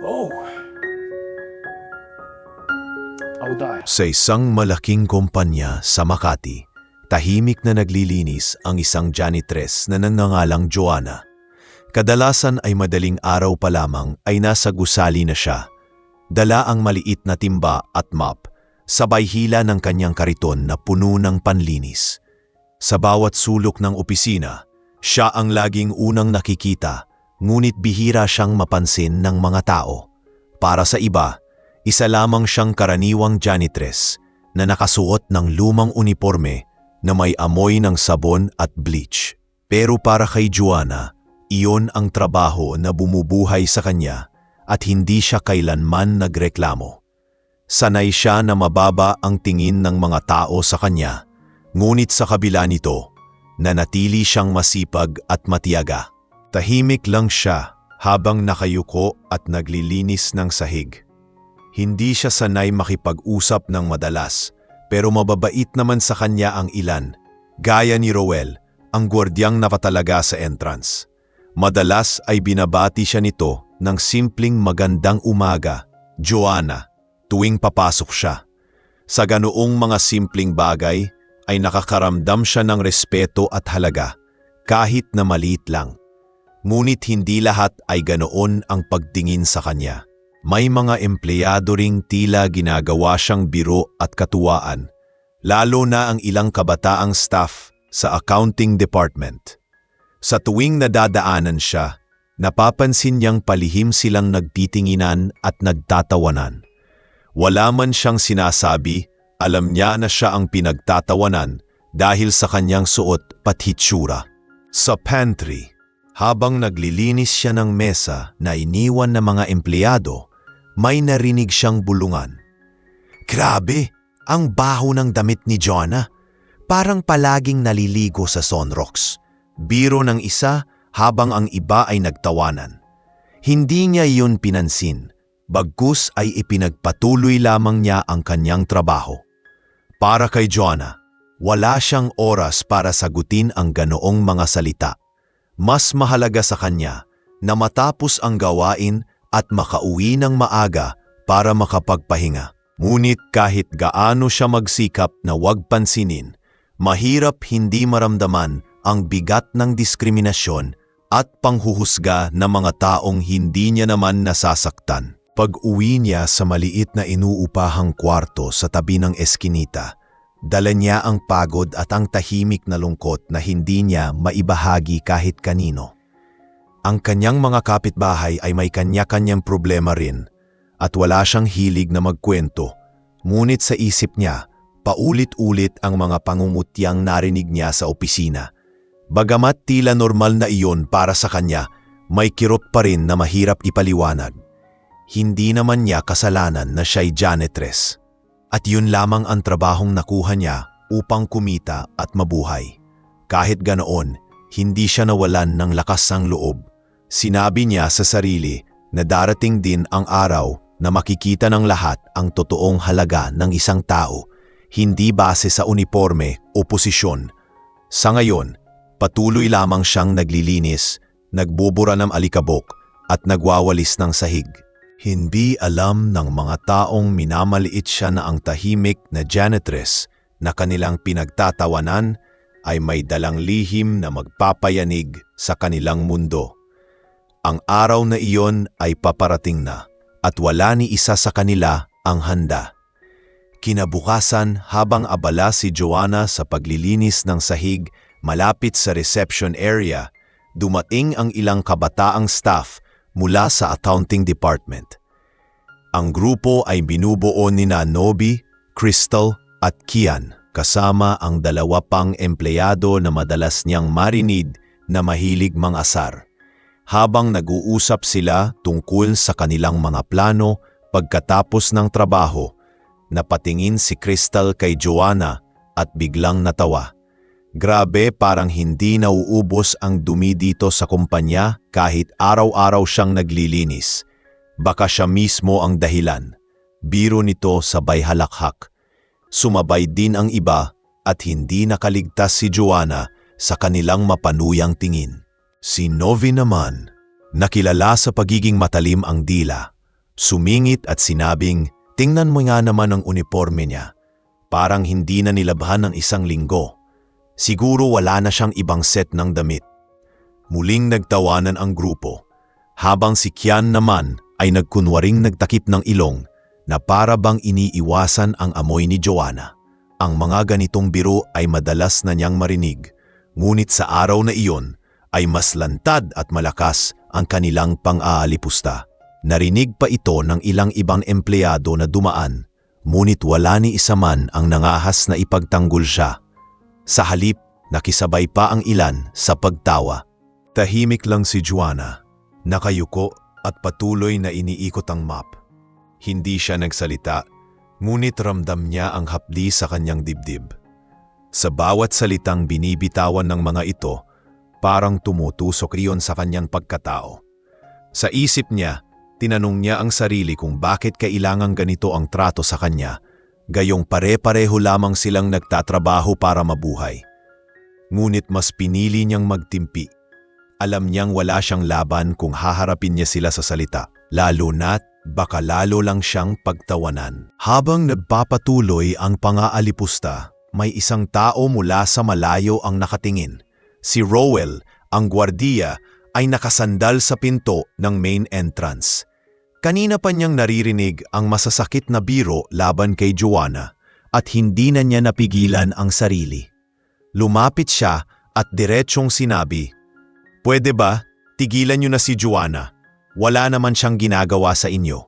Oh, I'll die. Sa isang malaking kumpanya sa Makati, tahimik na naglilinis ang isang janitress na nangangalang Joanna. Kadalasan ay madaling araw pa lamang ay nasa gusali na siya. Dala ang maliit na timba at mop, sabay hila ng kanyang kariton na puno ng panlinis. Sa bawat sulok ng opisina, siya ang laging unang nakikita, ngunit bihira siyang mapansin ng mga tao. Para sa iba, isa lamang siyang karaniwang janitress na nakasuot ng lumang uniforme na may amoy ng sabon at bleach. Pero para kay Joanna, iyon ang trabaho na bumubuhay sa kanya at hindi siya kailanman nagreklamo. Sanay siya na mababa ang tingin ng mga tao sa kanya, ngunit sa kabila nito, nanatili siyang masipag at matiyaga. Tahimik lang siya habang nakayuko at naglilinis ng sahig. Hindi siya sanay makipag-usap ng madalas, pero mababait naman sa kanya ang ilan, gaya ni Roel, ang gwardyang napatalaga sa entrance. Madalas ay binabati siya nito ng simpleng magandang umaga, Joanna, tuwing papasok siya. Sa ganoong mga simpleng bagay ay nakakaramdam siya ng respeto at halaga, kahit na maliit lang. Ngunit hindi lahat ay ganoon ang pagtingin sa kanya. May mga empleyado ring tila ginagawa siyang biro at katuwaan, lalo na ang ilang kabataang staff sa accounting department. Sa tuwing nadadaanan siya, napapansin niyang palihim silang nagtitinginan at nagtatawanan. Wala man siyang sinasabi, alam niya na siya ang pinagtatawanan dahil sa kanyang suot pati hitsura. Sa pantry, habang naglilinis siya ng mesa na iniwan ng mga empleyado, may narinig siyang bulungan. Grabe, ang baho ng damit ni Joanna. Parang palaging naliligo sa Sunrocks. Biro ng isa habang ang iba ay nagtawanan. Hindi niya iyon pinansin, bagkus ay ipinagpatuloy lamang niya ang kanyang trabaho. Para kay Joanna, wala siyang oras para sagutin ang ganoong mga salita. Mas mahalaga sa kanya na matapos ang gawain at makauwi ng maaga para makapagpahinga. Ngunit kahit gaano siya magsikap na wag pansinin, mahirap hindi maramdaman ang bigat ng diskriminasyon at panghuhusga ng mga taong hindi niya naman nasasaktan. Pag-uwi niya sa maliit na inuupahang kwarto sa tabi ng eskinita, dala niya ang pagod at ang tahimik na lungkot na hindi niya maibahagi kahit kanino. Ang kanyang mga kapitbahay ay may kanya-kanyang problema rin at wala siyang hilig na magkwento, ngunit sa isip niya, paulit-ulit ang mga pangungutiang narinig niya sa opisina. Bagamat tila normal na iyon para sa kanya, may kirot pa rin na mahirap ipaliwanag. Hindi naman niya kasalanan na siya'y janitress. At yun lamang ang trabahong nakuha niya upang kumita at mabuhay. Kahit ganoon, hindi siya nawalan ng lakas ng loob. Sinabi niya sa sarili na darating din ang araw na makikita ng lahat ang totoong halaga ng isang tao, hindi base sa uniforme o posisyon. Sa ngayon, patuloy lamang siyang naglilinis, nagbubura ng alikabok at nagwawalis ng sahig. Hindi alam ng mga taong minamaliit siya na ang tahimik na janitress na kanilang pinagtatawanan ay may dalang lihim na magpapayanig sa kanilang mundo. Ang araw na iyon ay paparating na at wala ni isa sa kanila ang handa. Kinabukasan habang abala si Joanna sa paglilinis ng sahig malapit sa reception area, dumating ang ilang kabataang staff mula sa accounting department. Ang grupo ay binubuo nina Nobby, Crystal at Kian kasama ang dalawa pang empleyado na madalas niyang marinig na mahilig mangasar. Habang nag-uusap sila tungkol sa kanilang mga plano pagkatapos ng trabaho, napatingin si Crystal kay Joanna at biglang natawa. Grabe, parang hindi nauubos ang dumi dito sa kumpanya kahit araw-araw siyang naglilinis. Baka siya mismo ang dahilan. Biro nito sabay halakhak. Sumabay din ang iba at hindi nakaligtas si Joanna sa kanilang mapanuyang tingin. Si Novi naman, nakilala sa pagiging matalim ang dila, Sumingit at sinabing, "Tingnan mo nga naman ang uniforme niya. Parang hindi na nilabhan ng 1 linggo. Siguro wala na siyang ibang set ng damit." Muling nagtawanan ang grupo, habang si Kian naman ay nagkunwaring nagtakip ng ilong na para bang iniiwasan ang amoy ni Joanna. Ang mga ganitong biro ay madalas na niyang marinig, ngunit sa araw na iyon ay mas lantad at malakas ang kanilang pang-aalipusta. Narinig pa ito ng ilang ibang empleyado na dumaan, ngunit wala ni isa man ang nangahas na ipagtanggol siya. Sa halip, nakisabay pa ang ilan sa pagtawa. Tahimik lang si Joanna, nakayuko at patuloy na iniikot ang map. Hindi siya nagsalita, ngunit ramdam niya ang hapdi sa kanyang dibdib. Sa bawat salitang binibitawan ng mga ito, parang tumutusok riyon sa kanyang pagkatao. Sa isip niya, tinanong niya ang sarili kung bakit kailangang ganito ang trato sa kanya, gayong pare-pareho lamang silang nagtatrabaho para mabuhay. Ngunit mas pinili niyang magtimpi. Alam niyang wala siyang laban kung haharapin niya sila sa salita, lalo na't baka lalo lang siyang pagtawanan. Habang nagpapatuloy ang pang-aalipusta, may isang tao mula sa malayo ang nakatingin. Si Rowell, ang gwardiya, ay nakasandal sa pinto ng main entrance. Kanina pa niyang naririnig ang masasakit na biro laban kay Joanna at hindi na niya napigilan ang sarili. Lumapit siya at diretsyong sinabi, "Pwede ba, tigilan niyo na si Joanna? Wala naman siyang ginagawa sa inyo."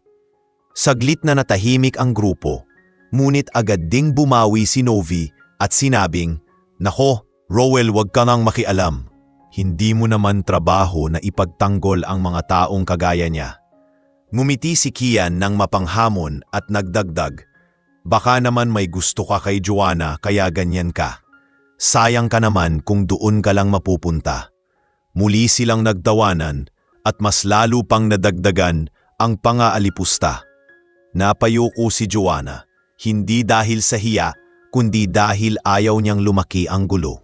Saglit na natahimik ang grupo, ngunit agad ding bumawi si Novi at sinabing, "Nako, Rowell, wag ka nang makialam. Hindi mo naman trabaho na ipagtanggol ang mga taong kagaya niya." Ngumiti si Kian ng mapanghamon at nagdagdag, "Baka naman may gusto ka kay Joanna kaya ganyan ka. Sayang ka naman kung doon ka lang mapupunta." Muli silang nagtawanan at mas lalo pang nadagdagan ang pang-aalipusta. Napayuko si Joanna, hindi dahil sa hiya, kundi dahil ayaw niyang lumaki ang gulo.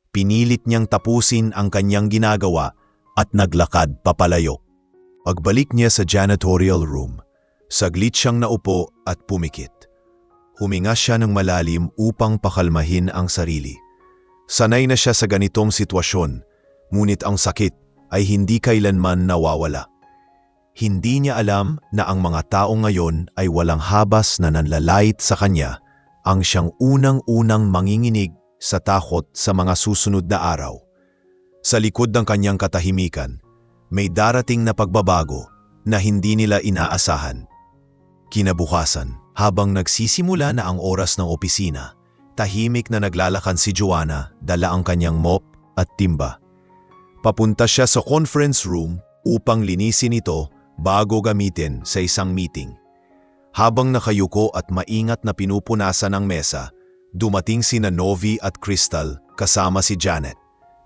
Pinilit niyang tapusin ang kanyang ginagawa at naglakad papalayo. Pagbalik niya sa janitorial room, saglit siyang naupo at pumikit. Huminga siya ng malalim upang pakalmahin ang sarili. Sanay na siya sa ganitong sitwasyon, ngunit ang sakit ay hindi kailanman nawawala. Hindi niya alam na ang mga tao ngayon ay walang habas na nanlalait sa kanya, ang siyang unang-unang manginginig sa takot sa mga susunod na araw. Sa likod ng kanyang katahimikan, may darating na pagbabago na hindi nila inaasahan. Kinabukasan, habang nagsisimula na ang oras ng opisina, tahimik na naglalakad si Joanna, dala ang kanyang mop at timba. Papunta siya sa conference room upang linisin ito bago gamitin sa isang meeting. Habang nakayuko at maingat na pinupunasan ang mesa, dumating sina Novi at Crystal kasama si Janet.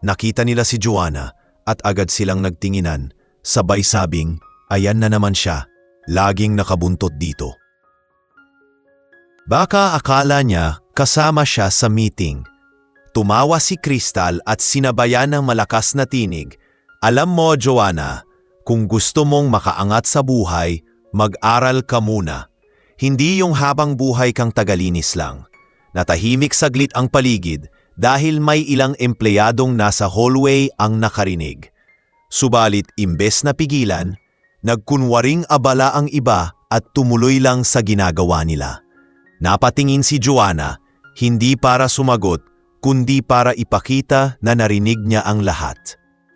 Nakita nila si Joanna at agad silang nagtinginan, sabay sabing, "Ayan na naman siya, laging nakabuntot dito." Baka akala niya kasama siya sa meeting. Tumawa si Crystal at sinabayan ng malakas na tinig, "Alam mo, Joanna, kung gusto mong makaangat sa buhay, mag-aral ka muna. Hindi yung habang buhay kang tagalinis lang." Natahimik saglit ang paligid dahil may ilang empleyadong nasa hallway ang nakarinig. Subalit imbes na pigilan, nagkunwaring abala ang iba at tumuloy lang sa ginagawa nila. Napatingin si Joanna, hindi para sumagot, kundi para ipakita na narinig niya ang lahat.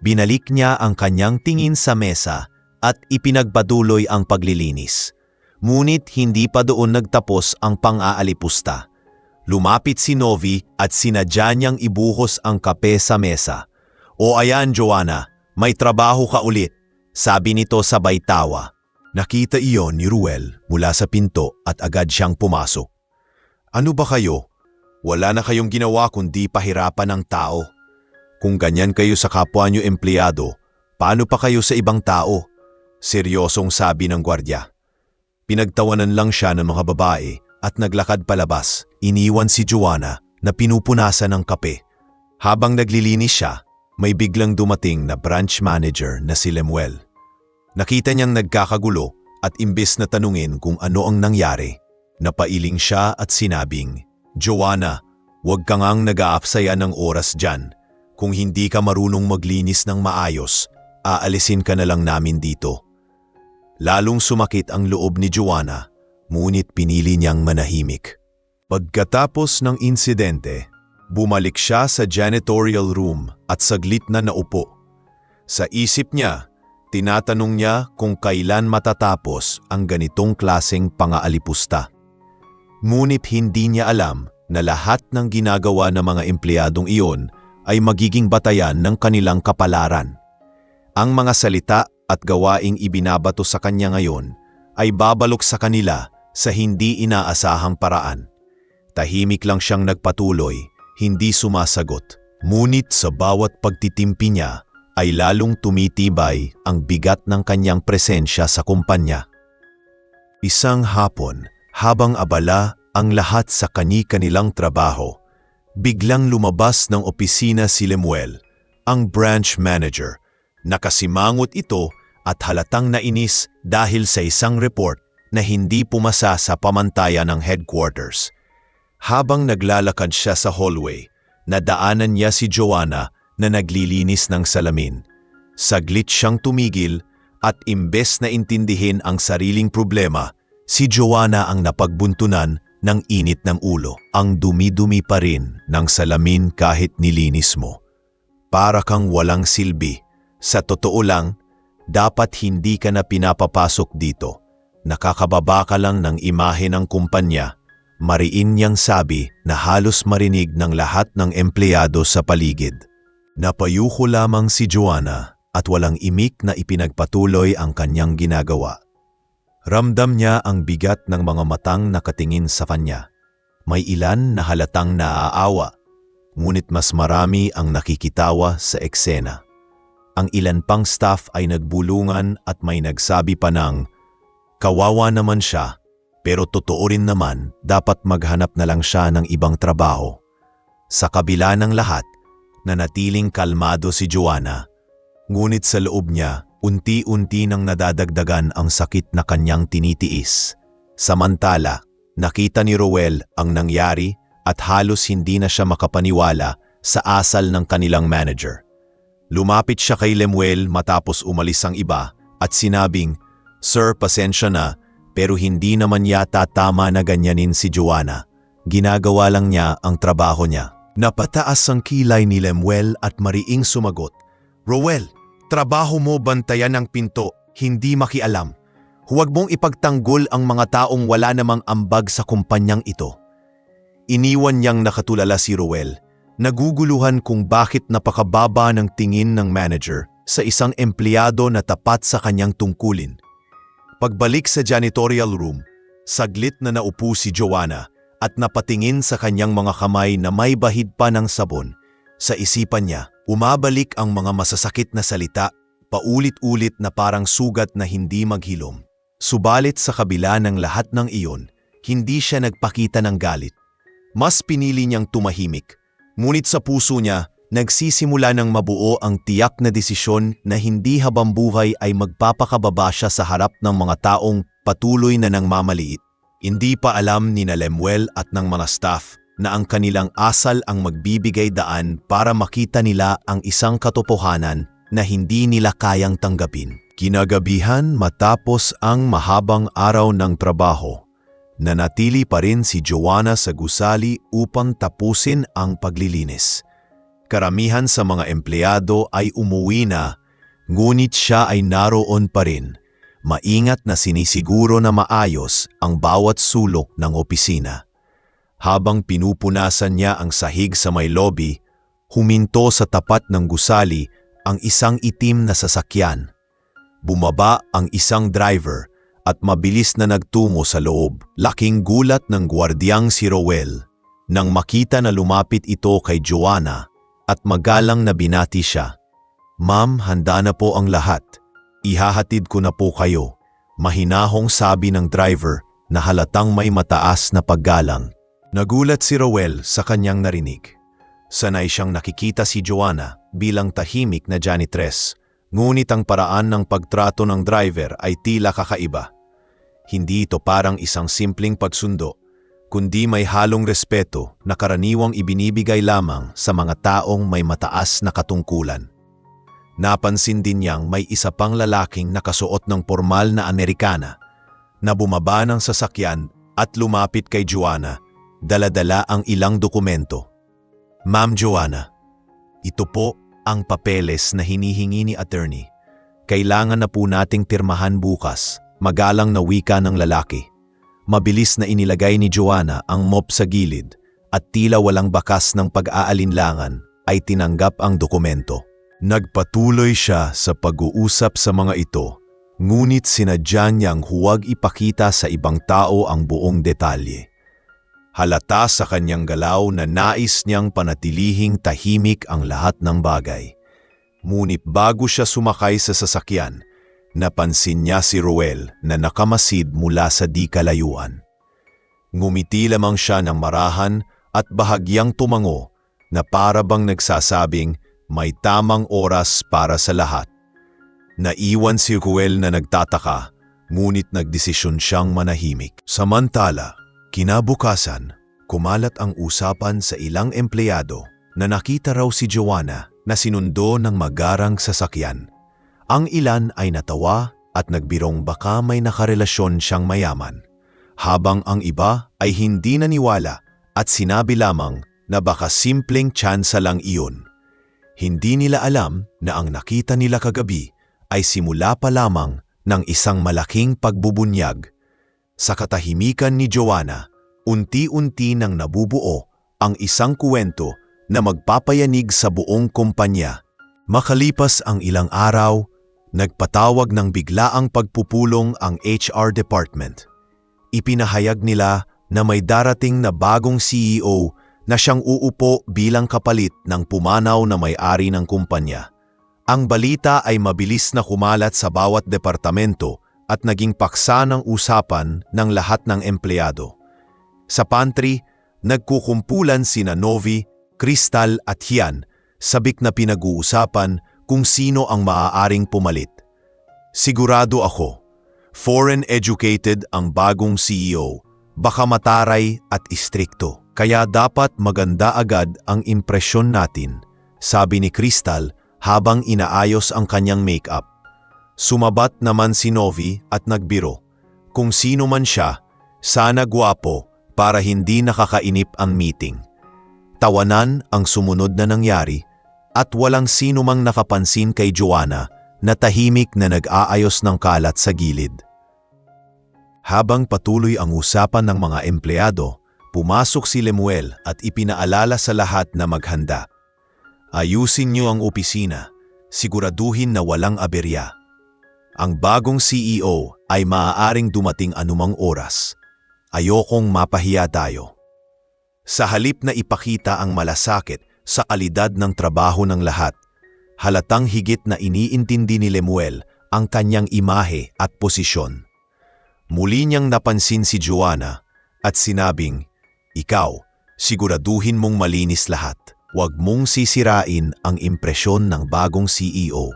Binalik niya ang kanyang tingin sa mesa at ipinagpatuloy ang paglilinis. Ngunit hindi pa doon nagtapos ang pang-aalipusta. Lumapit si Novi at sinadya niyang ibuhos ang kape sa mesa. "O ayan, Joanna, may trabaho ka ulit," sabi nito sabay tawa. Nakita iyon ni Ruel mula sa pinto at agad siyang pumasok. "Ano ba kayo? Wala na kayong ginawa kundi pahirapan ng tao. Kung ganyan kayo sa kapwa niyo empleyado, paano pa kayo sa ibang tao?" Seryosong sabi ng gwardiya. Pinagtawanan lang siya ng mga babae at naglakad palabas. Iniwan si Joanna na pinupunasan ng kape. Habang naglilinis siya, may biglang dumating na branch manager na si Lemuel. Nakita niyang nagkakagulo at imbes na tanungin kung ano ang nangyari, napailing siya at sinabing, "Joanna, huwag ka ngang nag-aaksaya ng oras dyan. Kung hindi ka marunong maglinis ng maayos, aalisin ka na lang namin dito." Lalong sumakit ang loob ni Joanna, ngunit pinili niyang manahimik. Pagkatapos ng insidente, bumalik siya sa janitorial room at saglit na naupo. Sa isip niya, tinatanong niya kung kailan matatapos ang ganitong klaseng pangaalipusta. Ngunit hindi niya alam na lahat ng ginagawa ng mga empleyadong iyon ay magiging batayan ng kanilang kapalaran. Ang mga salita at gawaing ibinabato sa kanya ngayon ay babalok sa kanila sa hindi inaasahang paraan. Tahimik lang siyang nagpatuloy, hindi sumasagot. Ngunit sa bawat pagtitimpi niya ay lalong tumitibay ang bigat ng kanyang presensya sa kumpanya. Isang hapon, habang abala ang lahat sa kani-kanilang trabaho, biglang lumabas ng opisina si Lemuel, ang branch manager. Nakasimangot ito at halatang nainis dahil sa isang report na hindi pumasa sa pamantayan ng headquarters. Habang naglalakad siya sa hallway, nadaanan niya si Joanna na naglilinis ng salamin. Saglit siyang tumigil at imbes na intindihin ang sariling problema, si Joanna ang napagbuntunan ng init ng ulo. Ang dumi-dumi pa rin ng salamin kahit nilinis mo. Para kang walang silbi. Sa totoo lang, dapat hindi ka na pinapapasok dito. Nakakababa ka lang ng imahe ng kumpanya. Mariin niyang sabi na halos marinig ng lahat ng empleyado sa paligid. Napayuko lamang si Joanna at walang imik na ipinagpatuloy ang kanyang ginagawa. Ramdam niya ang bigat ng mga matang nakatingin sa kanya. May ilan na halatang naaawa, ngunit mas marami ang nakikitawa sa eksena. Ang ilan pang staff ay nagbulungan at may nagsabi pa ng, "Kawawa naman siya, pero totoo rin naman dapat maghanap na lang siya ng ibang trabaho." Sa kabila ng lahat, nanatiling kalmado si Joanna. Ngunit sa loob niya, unti-unti nang nadadagdagan ang sakit na kanyang tinitiis. Samantala, nakita ni Roel ang nangyari at halos hindi na siya makapaniwala sa asal ng kanilang manager. Lumapit siya kay Lemuel matapos umalis ang iba at sinabing, "Sir, pasensya na, pero hindi naman yata tama na ganyanin si Joanna. Ginagawa lang niya ang trabaho niya." Napataas ang kilay ni Lemuel at mariing sumagot, "Roel, trabaho mo bantayan ang pinto, hindi makialam. Huwag mong ipagtanggol ang mga taong wala namang ambag sa kumpanyang ito." Iniwan niyang nakatulala si Roel, naguguluhan kung bakit napakababa ng tingin ng manager sa isang empleyado na tapat sa kanyang tungkulin. Pagbalik sa janitorial room, saglit na naupo si Joanna at napatingin sa kanyang mga kamay na may bahid pa ng sabon. Sa isipan niya, umabalik ang mga masasakit na salita, paulit-ulit na parang sugat na hindi maghilom. Subalit sa kabila ng lahat ng iyon, hindi siya nagpakita ng galit. Mas pinili niyang tumahimik. Ngunit sa puso niya, nagsisimula ng mabuo ang tiyak na desisyon na hindi habang buhay ay magpapakababa siya sa harap ng mga taong patuloy na nangmamaliit. Hindi pa alam ni Lemuel at ng mga staff na ang kanilang asal ang magbibigay daan para makita nila ang isang katotohanan na hindi nila kayang tanggapin. Kinagabihan matapos ang mahabang araw ng trabaho, nanatili pa rin si Joanna sa gusali upang tapusin ang paglilinis. Karamihan sa mga empleyado ay umuwi na, ngunit siya ay naroon pa rin, maingat na sinisiguro na maayos ang bawat sulok ng opisina. Habang pinupunasan niya ang sahig sa may lobby, huminto sa tapat ng gusali ang isang itim na sasakyan. Bumaba ang isang driver at mabilis na nagtungo sa loob. Laking gulat ng gwardiyang si Roel nang makita na lumapit ito kay Joanna at magalang na binati siya. "Ma'am, handa na po ang lahat. Ihahatid ko na po kayo," mahinahong sabi ng driver na halatang may mataas na paggalang. Nagulat si Roel sa kanyang narinig. Sanay siyang nakikita si Joanna bilang tahimik na janitress, ngunit ang paraan ng pagtrato ng driver ay tila kakaiba. hindi ito parang isang simpleng pagsundo, kundi may halong respeto na karaniwang ibinibigay lamang sa mga taong may mataas na katungkulan. Napansin din niyang may isa pang lalaking nakasuot ng pormal na Amerikana na bumaba ng sasakyan at lumapit kay Joanna, dala-dala ang ilang dokumento. "Ma'am Joanna, ito po ang papeles na hinihingi ni attorney. Kailangan na po nating pirmahan bukas," magalang na wika ng lalaki. Mabilis na inilagay ni Joanna ang mop sa gilid at tila walang bakas ng pag-aalinlangan ay tinanggap ang dokumento. Nagpatuloy siya sa pag-uusap sa mga ito, ngunit sinadya niyang huwag ipakita sa ibang tao ang buong detalye. Halata sa kanyang galaw na nais niyang panatilihing tahimik ang lahat ng bagay. Ngunit bago siya sumakay sa sasakyan, napansin niya si Roel na nakamasid mula sa di kalayuan. Ngumiti lamang siya ng marahan at bahagyang tumango na para bang nagsasabing may tamang oras para sa lahat. Naiwan si Roel na nagtataka, ngunit nagdesisyon siyang manahimik. Samantala, kinabukasan, kumalat ang usapan sa ilang empleyado na nakita raw si Joanna na sinundo ng magarang sasakyan. Ang ilan ay natawa at nagbirong baka may nakarelasyon siyang mayaman, habang ang iba ay hindi naniwala at sinabi lamang na baka simpleng tsansa lang iyon. Hindi nila alam na ang nakita nila kagabi ay simula pa lamang ng isang malaking pagbubunyag. Sa katahimikan ni Joanna, unti-unti nang nabubuo ang isang kwento na magpapayanig sa buong kumpanya. Makalipas ang ilang araw, nagpatawag ng biglaang pagpupulong ang HR department. Ipinahayag nila na may darating na bagong CEO na siyang uupo bilang kapalit ng pumanaw na may-ari ng kumpanya. Ang balita ay mabilis na kumalat sa bawat departamento at naging paksa ng usapan ng lahat ng empleyado. Sa pantry, nagkukumpulan sina Novi, Crystal at Hian, sabik na pinag-uusapan kung sino ang maaaring pumalit. Sigurado ako, foreign-educated ang bagong CEO, baka mataray at istrikto. Kaya dapat maganda agad ang impresyon natin, sabi ni Crystal habang inaayos ang kanyang make-up. Sumabat naman si Novi at nagbiro. Kung sino man siya, sana gwapo para hindi nakakainip ang meeting. Tawanan ang sumunod na nangyari at walang sino mang nakapansin kay Joanna na tahimik na nag-aayos ng kalat sa gilid. Habang patuloy ang usapan ng mga empleyado, pumasok si Lemuel at ipinaalala sa lahat na maghanda. Ayusin niyo ang opisina, siguraduhin na walang aberya. Ang bagong CEO ay maaaring dumating anumang oras. Ayokong mapahiya tayo. Sa halip na ipakita ang malasakit sa kalidad ng trabaho ng lahat, halatang higit na iniintindi ni Lemuel ang kanyang imahe at posisyon. Muli niyang napansin si Joanna at sinabing, "Ikaw, siguraduhin mong malinis lahat. Huwag mong sisirain ang impresyon ng bagong CEO.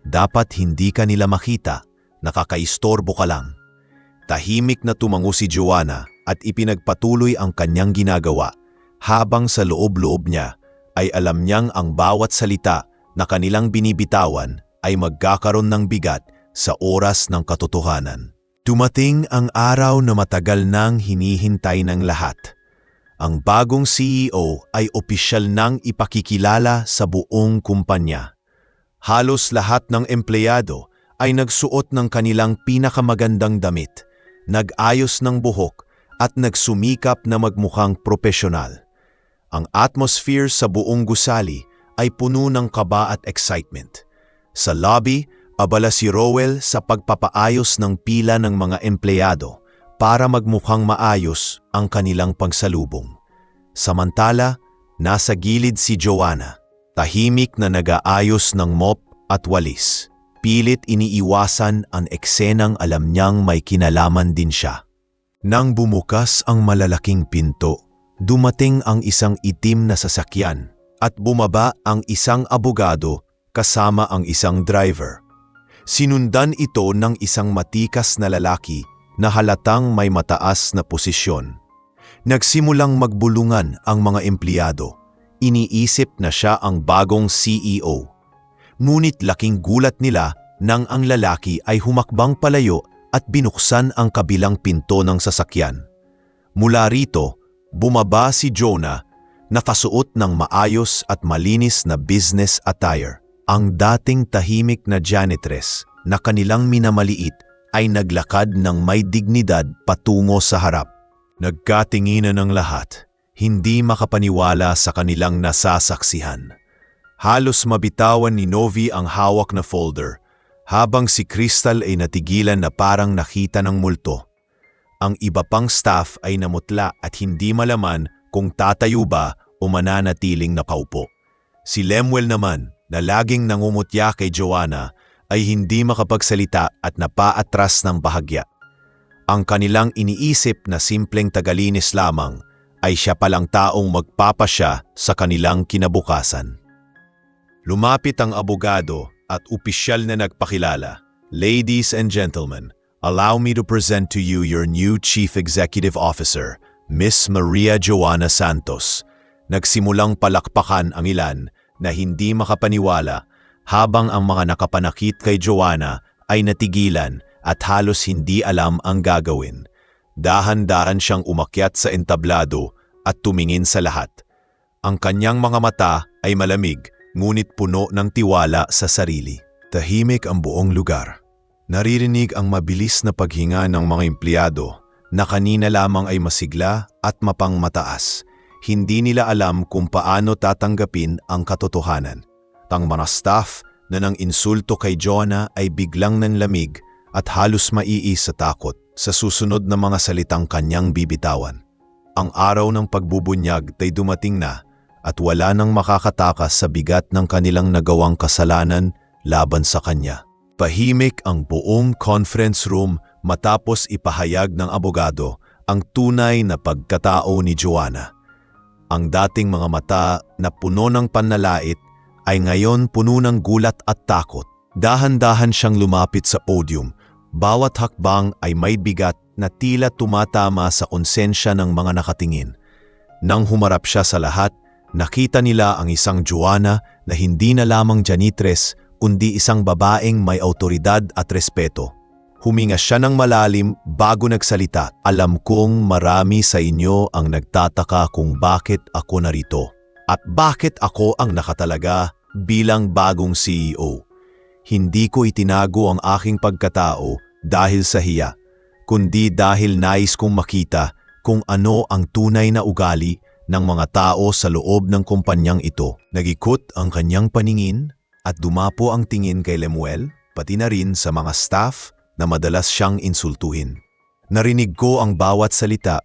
Dapat hindi ka nila makita, nakakaistorbo ka lang." Tahimik na tumango si Joanna at ipinagpatuloy ang kanyang ginagawa, habang sa loob-loob niya ay alam niyang ang bawat salita na kanilang binibitawan ay magkakaroon ng bigat sa oras ng katotohanan. Dumating ang araw na matagal nang hinihintay ng lahat. Ang bagong CEO ay opisyal nang ipakikilala sa buong kumpanya. Halos lahat ng empleyado ay nagsuot ng kanilang pinakamagandang damit, nag-ayos ng buhok at nagsumikap na magmukhang propesyonal. Ang atmosphere sa buong gusali ay puno ng kaba at excitement. Sa lobby, abala si Roel sa pagpapaayos ng pila ng mga empleyado para magmukhang maayos ang kanilang pagsalubong. Samantala, nasa gilid si Joanna, tahimik na nag-aayos ng mop at walis. Pilit iniiwasan ang eksenang alam niyang may kinalaman din siya. Nang bumukas ang malalaking pinto, dumating ang isang itim na sasakyan at bumaba ang isang abogado kasama ang isang driver. Sinundan ito ng isang matikas na lalaki na halatang may mataas na posisyon. Nagsimulang magbulungan ang mga empleyado. Iniisip na siya ang bagong CEO. Ngunit laking gulat nila nang ang lalaki ay humakbang palayo at binuksan ang kabilang pinto ng sasakyan. Mula rito, bumaba si Jonah, nakasuot ng maayos at malinis na business attire. Ang dating tahimik na janitress na kanilang minamaliit ay naglakad ng may dignidad patungo sa harap. Nagkatinginan ng lahat, hindi makapaniwala sa kanilang nasasaksihan. Halos mabitawan ni Novi ang hawak na folder, habang si Crystal ay natigilan na parang nakita ng multo. Ang iba pang staff ay namutla at hindi malaman kung tatayo ba o mananatiling nakaupo. Si Lemuel naman, na laging nangumutya kay Joanna, ay hindi makapagsalita at napaatras ng bahagya. Ang kanilang iniisip na simpleng tagalinis lamang ay siya palang taong magpapasya sa kanilang kinabukasan. Lumapit ang abogado at opisyal na nagpakilala. Ladies and gentlemen, allow me to present to you your new Chief Executive Officer, Miss Maria Joanna Santos. Nagsimulang palakpakan ang ilan na hindi makapaniwala habang ang mga nakapanakit kay Joanna ay natigilan at halos hindi alam ang gagawin. Dahan-dahan siyang umakyat sa entablado at tumingin sa lahat. Ang kanyang mga mata ay malamig, ngunit puno ng tiwala sa sarili. Tahimik ang buong lugar. Naririnig ang mabilis na paghinga ng mga empleyado na kanina lamang ay masigla at mapangmataas. Hindi nila alam kung paano tatanggapin ang katotohanan. Ang mga staff na nang insulto kay Jonah ay biglang nanlamig at halos maiis sa takot sa susunod na mga salitang kanyang bibitawan. Ang araw ng pagbubunyag ay dumating na at wala nang makakatakas sa bigat ng kanilang nagawang kasalanan laban sa kanya. Pahimik ang buong conference room matapos ipahayag ng abogado ang tunay na pagkatao ni Joanna. Ang dating mga mata na puno ng panlalait ay ngayon puno ng gulat at takot. Dahan-dahan siyang lumapit sa podium. Bawat hakbang ay may bigat na tila tumatama sa konsensya ng mga nakatingin. Nang humarap siya sa lahat, nakita nila ang isang Joanna na hindi na lamang janitress kundi isang babaeng may autoridad at respeto. Huminga siya ng malalim bago nagsalita. Alam kong marami sa inyo ang nagtataka kung bakit ako narito at bakit ako ang nakatalaga bilang bagong CEO. Hindi ko itinago ang aking pagkatao dahil sa hiya, kundi dahil nais kong makita kung ano ang tunay na ugali ng mga tao sa loob ng kumpanyang ito. Nagikot ang kanyang paningin at dumapo ang tingin kay Lemuel, pati na rin sa mga staff na madalas siyang insultuhin. Narinig ko ang bawat salita,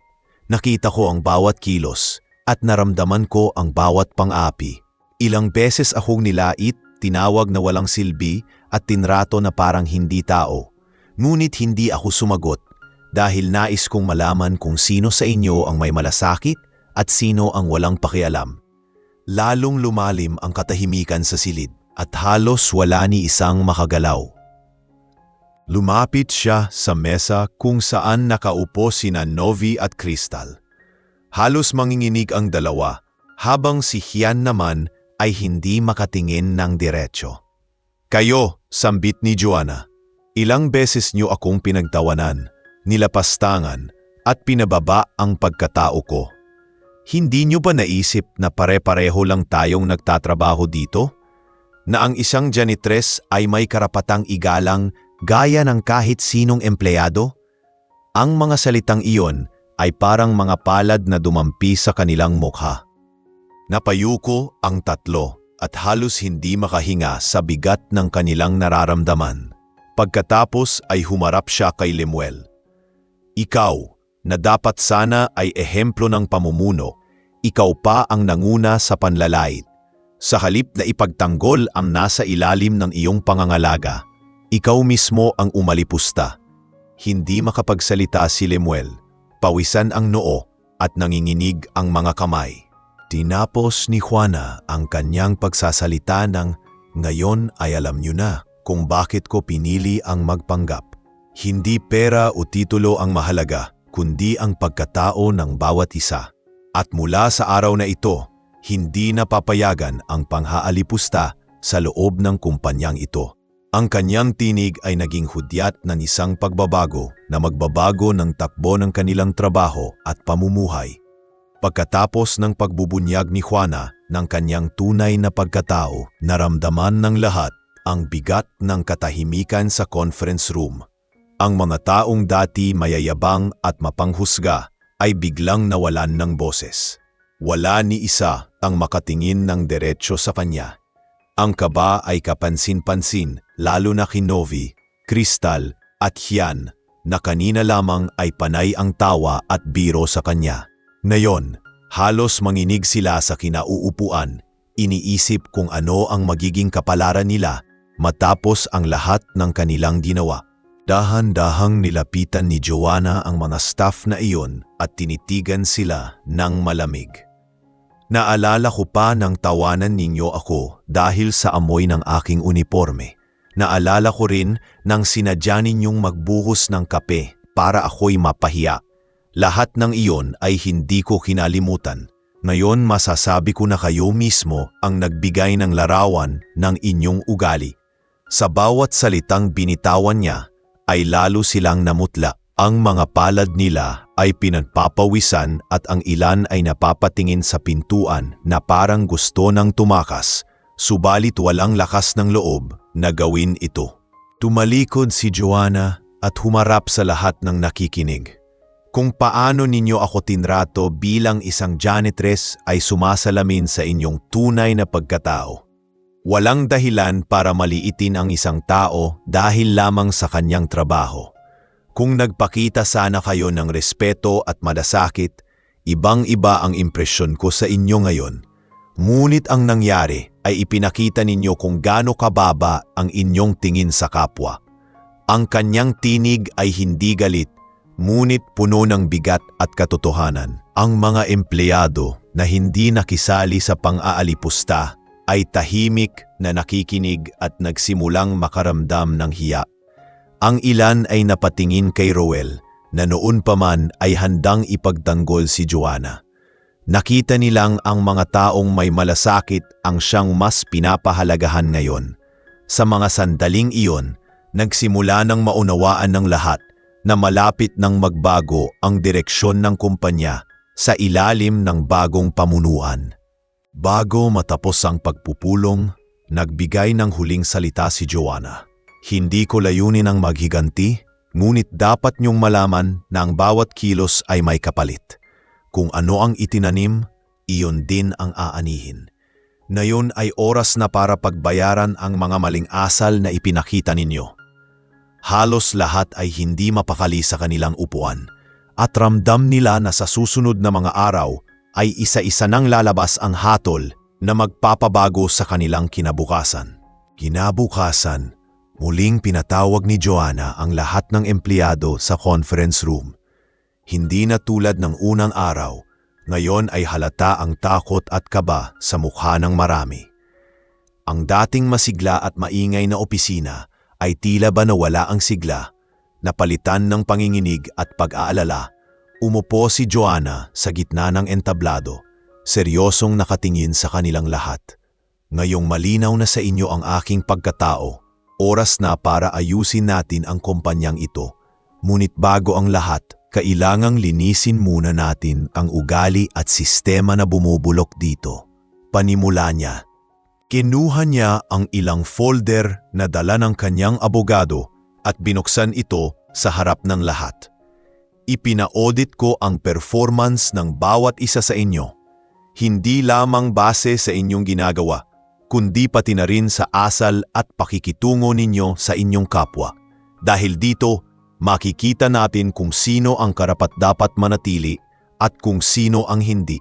nakita ko ang bawat kilos, at naramdaman ko ang bawat pang-api. Ilang beses akong nilait, tinawag na walang silbi at tinrato na parang hindi tao. Ngunit hindi ako sumagot dahil nais kong malaman kung sino sa inyo ang may malasakit at sino ang walang pakialam. Lalong lumalim ang katahimikan sa silid at halos wala ni isang makagalaw. Lumapit siya sa mesa kung saan nakaupo sina Novi at Crystal. Halos manginginig ang dalawa, habang si Hian naman ay hindi makatingin ng diretso. Kayo, sambit ni Joanna. Ilang beses niyo akong pinagtawanan, nilapastangan, at pinababa ang pagkatao ko. Hindi niyo ba naisip na pare-pareho lang tayong nagtatrabaho dito? Na ang isang janitress ay may karapatang igalang gaya ng kahit sinong empleyado? Ang mga salitang iyon ay parang mga palad na dumampi sa kanilang mukha. Napayuko ang tatlo at halos hindi makahinga sa bigat ng kanilang nararamdaman. Pagkatapos ay humarap siya kay Lemuel. Ikaw, na dapat sana ay ehemplo ng pamumuno, ikaw pa ang nanguna sa panlalait. Sa halip na ipagtanggol ang nasa ilalim ng iyong pangangalaga, ikaw mismo ang umalipusta. Hindi makapagsalita si Lemuel, pawisan ang noo at nanginginig ang mga kamay. Tinapos ni Juana ang kanyang pagsasalita ng, ngayon ay alam niyo na kung bakit ko pinili ang magpanggap. Hindi pera o titulo ang mahalaga, kundi ang pagkatao ng bawat isa. At mula sa araw na ito, hindi na papayagan ang panghaalipusta sa loob ng kumpanyang ito. Ang kanyang tinig ay naging hudyat ng isang pagbabago na magbabago ng takbo ng kanilang trabaho at pamumuhay. Pagkatapos ng pagbubunyag ni Juana ng kanyang tunay na pagkatao, naramdaman ng lahat ang bigat ng katahimikan sa conference room. Ang mga taong dati mayayabang at mapanghusga ay biglang nawalan ng boses. Wala ni isa ang makatingin ng diretsyo sa kanya. Ang kaba ay kapansin-pansin lalo na kay Novi, Crystal at Hian na kanina lamang ay panay ang tawa at biro sa kanya. Ngayon, halos manginig sila sa kinauupuan, iniisip kung ano ang magiging kapalaran nila matapos ang lahat ng kanilang ginawa. Dahan-dahang nilapitan ni Joanna ang mga staff na iyon at tinitigan sila ng malamig. Naalala ko pa nang tawanan ninyo ako dahil sa amoy ng aking uniforme. Naalala ko rin nang sinadya ninyong magbuhos ng kape para ako'y mapahiya. Lahat ng iyon ay hindi ko kinalimutan. Ngayon masasabi ko na kayo mismo ang nagbigay ng larawan ng inyong ugali. Sa bawat salitang binitawan niya, ay lalo silang namutla. Ang mga palad nila ay pinagpapawisan at ang ilan ay napapatingin sa pintuan na parang gusto nang tumakas, subalit walang lakas ng loob na gawin ito. Tumalikod si Joanna at humarap sa lahat ng nakikinig. Kung paano ninyo ako tinrato bilang isang janitress ay sumasalamin sa inyong tunay na pagkatao. Walang dahilan para maliitin ang isang tao dahil lamang sa kanyang trabaho. Kung nagpakita sana kayo ng respeto at malasakit, ibang-iba ang impresyon ko sa inyo ngayon. Ngunit ang nangyari ay ipinakita ninyo kung gaano kababa ang inyong tingin sa kapwa. Ang kanyang tinig ay hindi galit, ngunit puno ng bigat at katotohanan. Ang mga empleyado na hindi nakisali sa pang-aalipusta ay tahimik na nakikinig at nagsimulang makaramdam ng hiya. Ang ilan ay napatingin kay Roel na noon pa man ay handang ipagtanggol si Joanna. Nakita nilang ang mga taong may malasakit ang siyang mas pinapahalagahan ngayon. Sa mga sandaling iyon, nagsimula ng maunawaan ng lahat na malapit ng magbago ang direksyon ng kumpanya sa ilalim ng bagong pamunuan. Bago matapos ang pagpupulong, nagbigay ng huling salita si Joanna. Hindi ko layunin ang maghiganti, ngunit dapat niyong malaman na ang bawat kilos ay may kapalit. Kung ano ang itinanim, iyon din ang aanihin. Ngayon ay oras na para pagbayaran ang mga maling asal na ipinakita ninyo. Halos lahat ay hindi mapakali sa kanilang upuan at ramdam nila na sa susunod na mga araw ay isa-isa nang lalabas ang hatol na magpapabago sa kanilang kinabukasan. Kinabukasan, muling pinatawag ni Joanna ang lahat ng empleyado sa conference room. Hindi na tulad ng unang araw, ngayon ay halata ang takot at kaba sa mukha ng marami. Ang dating masigla at maingay na opisina ay tila ba nawala ang sigla, napalitan ng panginginig at pag-aalala. Umupo si Joanna sa gitna ng entablado, seryosong nakatingin sa kanilang lahat. Ngayong malinaw na sa inyo ang aking pagkatao, oras na para ayusin natin ang kumpanyang ito. Ngunit bago ang lahat, kailangang linisin muna natin ang ugali at sistema na bumubulok dito. Panimula niya. Kinuha niya ang ilang folder na dala ng kanyang abogado at binuksan ito sa harap ng lahat. Ipina-audit ko ang performance ng bawat isa sa inyo. Hindi lamang base sa inyong ginagawa, kundi pati na rin sa asal at pakikitungo ninyo sa inyong kapwa. Dahil dito, makikita natin kung sino ang karapat-dapat manatili at kung sino ang hindi.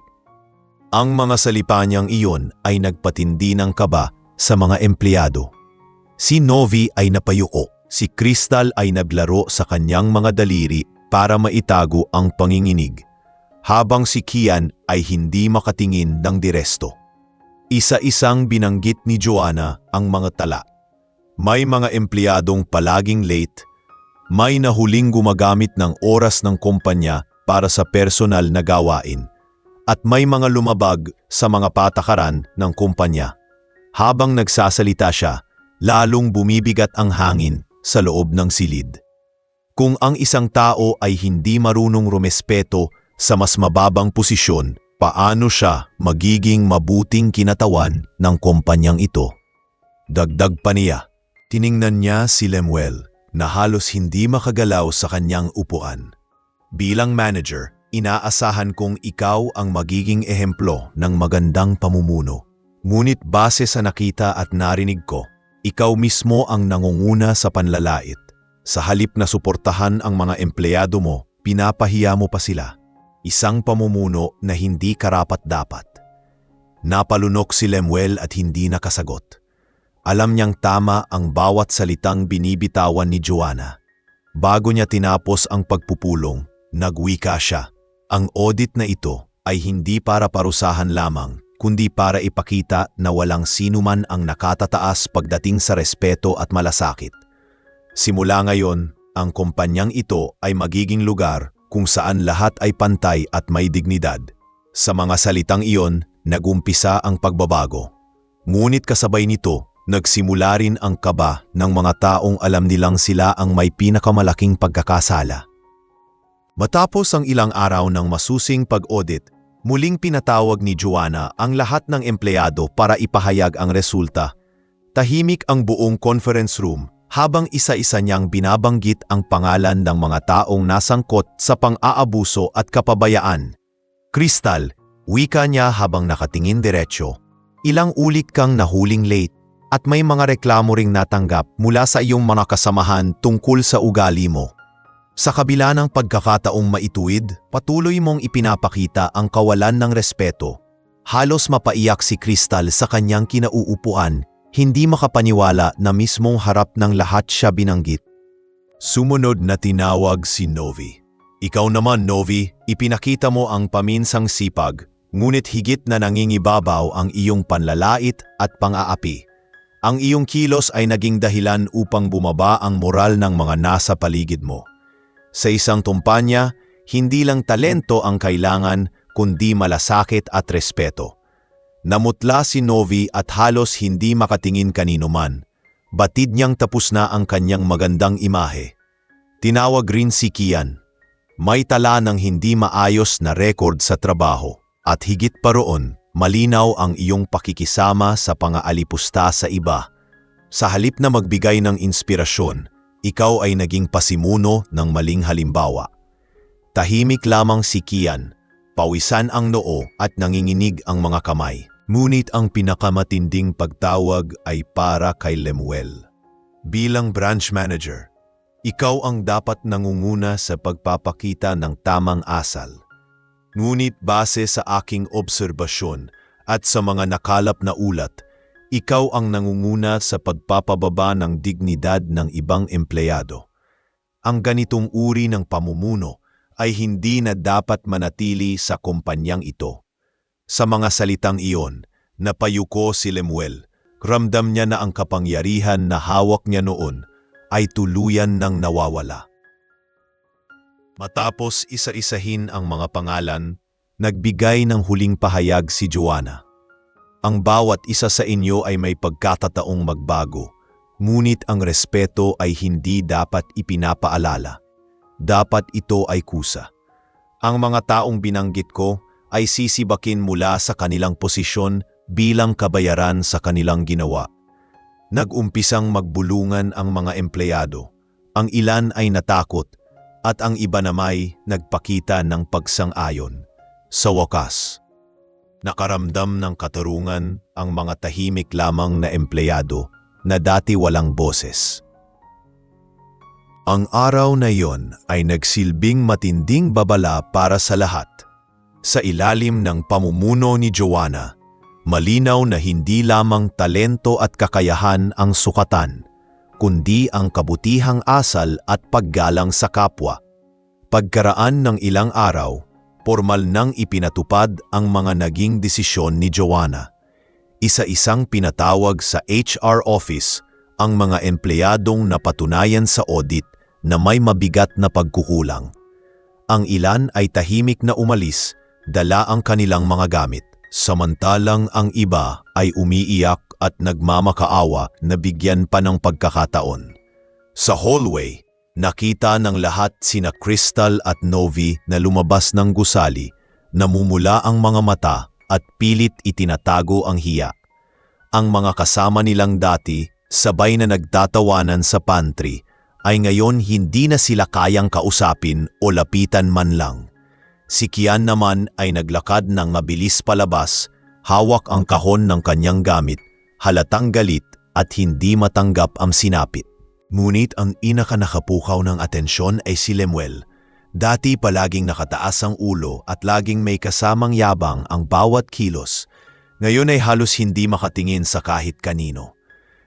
Ang mga salipanyang iyon ay nagpatindi ng kaba sa mga empleyado. Si Novi ay napayuko, si Crystal ay naglaro sa kanyang mga daliri para maitago ang panginginig, habang si Kian ay hindi makatingin ng diresto. Isa-isang binanggit ni Joanna ang mga tala. May mga empleyadong palaging late, May nahuling gumagamit ng oras ng kumpanya para sa personal na gawain. At may mga lumabag sa mga patakaran ng kumpanya. Habang nagsasalita siya, lalong bumibigat ang hangin sa loob ng silid. Kung ang isang tao ay hindi marunong rumespeto sa mas mababang posisyon, paano siya magiging mabuting kinatawan ng kumpanyang ito? Dagdag pa niya, tiningnan niya si Lemuel na halos hindi makagalaw sa kanyang upuan. Bilang manager, inaasahan kong ikaw ang magiging ehemplo ng magandang pamumuno. Ngunit base sa nakita at narinig ko, ikaw mismo ang nangunguna sa panlalait. Sa halip na suportahan ang mga empleyado mo, pinapahiya mo pa sila. Isang pamumuno na hindi karapat-dapat. Napalunok si Lemuel at hindi nakasagot. Alam niyang tama ang bawat salitang binibitawan ni Joanna. Bago niya tinapos ang pagpupulong, nagwika siya. Ang audit na ito ay hindi para parusahan lamang, kundi para ipakita na walang sinuman ang nakatataas pagdating sa respeto at malasakit. Simula ngayon, ang kumpanyang ito ay magiging lugar kung saan lahat ay pantay at may dignidad. Sa mga salitang iyon, nagumpisa ang pagbabago. Ngunit kasabay nito, nagsimula rin ang kaba ng mga taong alam nilang sila ang may pinakamalaking pagkakasala. Matapos ang ilang araw ng masusing pag-audit, muling pinatawag ni Joanna ang lahat ng empleyado para ipahayag ang resulta. Tahimik ang buong conference room habang isa-isa niyang binabanggit ang pangalan ng mga taong nasangkot sa pang-aabuso at kapabayaan. Crystal, wika niya habang nakatingin diretsyo, ilang ulit kang nahuling late at may mga reklamo ring natanggap mula sa iyong mga kasamahan tungkol sa ugali mo. Sa kabila ng pagkakataong maituwid, patuloy mong ipinapakita ang kawalan ng respeto. Halos mapaiyak si Crystal sa kanyang kinauupuan, hindi makapaniwala na mismong harap ng lahat siya binanggit. Sumunod na tinawag si Novi. Ikaw naman, Novi, ipinakita mo ang paminsang sipag, ngunit higit na nangingibabaw ang iyong panlalait at pang-aapi. Ang iyong kilos ay naging dahilan upang bumaba ang moral ng mga nasa paligid mo. Sa isang tumpanya, hindi lang talento ang kailangan, kundi malasakit at respeto. Namutla si Novi at halos hindi makatingin kanino man. Batid niyang tapos na ang kanyang magandang imahe. Tinawag rin si Kian. May tala ng hindi maayos na record sa trabaho. At higit pa roon, malinaw ang iyong pakikisama sa pang-aalipusta sa iba. Sa halip na magbigay ng inspirasyon, ikaw ay naging pasimuno ng maling halimbawa. Tahimik lamang si Kian, pawisan ang noo at nanginginig ang mga kamay. Ngunit ang pinakamatinding pagtawag ay para kay Lemuel. Bilang branch manager, ikaw ang dapat nangunguna sa pagpapakita ng tamang asal. Ngunit base sa aking obserbasyon at sa mga nakalap na ulat, ikaw ang nangunguna sa pagpapababa ng dignidad ng ibang empleyado. Ang ganitong uri ng pamumuno ay hindi na dapat manatili sa kumpanyang ito. Sa mga salitang iyon, napayuko si Lemuel. Ramdam niya na ang kapangyarihan na hawak niya noon ay tuluyan ng nawawala. Matapos isa-isahin ang mga pangalan, nagbigay ng huling pahayag si Joanna. Ang bawat isa sa inyo ay may pagkakataong magbago, ngunit ang respeto ay hindi dapat ipinapaalala. Dapat ito ay kusa. Ang mga taong binanggit ko ay sisibakin mula sa kanilang posisyon bilang kabayaran sa kanilang ginawa. Nag-umpisang magbulungan ang mga empleyado. Ang ilan ay natakot at ang iba namay nagpakita ng pagsang-ayon. Sa wakas, nakaramdam ng katarungan ang mga tahimik lamang na empleyado na dati walang boses. Ang araw na iyon ay nagsilbing matinding babala para sa lahat. Sa ilalim ng pamumuno ni Joanna, malinaw na hindi lamang talento at kakayahan ang sukatan, kundi ang kabutihang asal at paggalang sa kapwa. Pagkaraan ng ilang araw, formal nang ipinatupad ang mga naging desisyon ni Joanna. Isa-isang pinatawag sa HR office ang mga empleyadong napatunayan sa audit na may mabigat na pagkukulang. Ang ilan ay tahimik na umalis, dala ang kanilang mga gamit. Samantalang ang iba ay umiiyak at nagmamakaawa na bigyan pa ng pagkakataon. Sa hallway, nakita ng lahat sina Crystal at Novi na lumabas ng gusali, namumula ang mga mata at pilit itinatago ang hiya. Ang mga kasama nilang dati, sabay na nagtatawanan sa pantry, ay ngayon hindi na sila kayang kausapin o lapitan man lang. Si Kian naman ay naglakad ng mabilis palabas, hawak ang kahon ng kanyang gamit, halatang galit at hindi matanggap ang sinapit. Ngunit ang inakanakapukaw ng atensyon ay si Lemuel. Dati palaging nakataas ang ulo at laging may kasamang yabang ang bawat kilos. Ngayon ay halos hindi makatingin sa kahit kanino.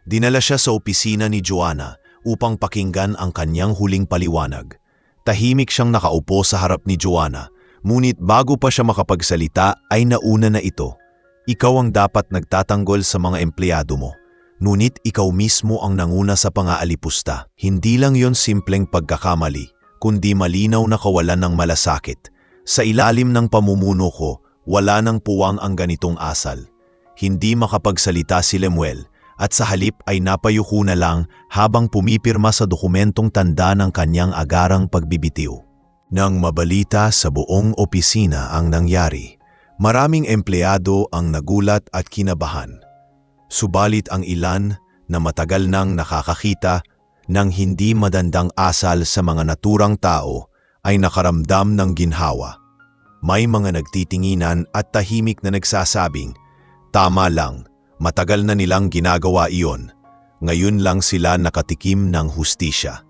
Dinala siya sa opisina ni Joanna upang pakinggan ang kanyang huling paliwanag. Tahimik siyang nakaupo sa harap ni Joanna, ngunit bago pa siya makapagsalita ay nauna na ito. Ikaw ang dapat nagtatanggol sa mga empleyado mo. Ngunit ikaw mismo ang nanguna sa pangaalipusta. Hindi lang yon simpleng pagkakamali, kundi malinaw na kawalan ng malasakit. Sa ilalim ng pamumuno ko, wala nang puwang ang ganitong asal. Hindi makapagsalita si Lemuel at sa halip ay napayuko na lang habang pumipirma sa dokumentong tanda ng kanyang agarang pagbibitiw. Nang mabalita sa buong opisina ang nangyari, maraming empleyado ang nagulat at kinabahan. Subalit ang ilan na matagal nang nakakakita ng hindi madandang asal sa mga naturang tao ay nakaramdam ng ginhawa. May mga nagtitinginan at tahimik na nagsasabing, tama lang, matagal na nilang ginagawa iyon. Ngayon lang sila nakatikim ng hustisya.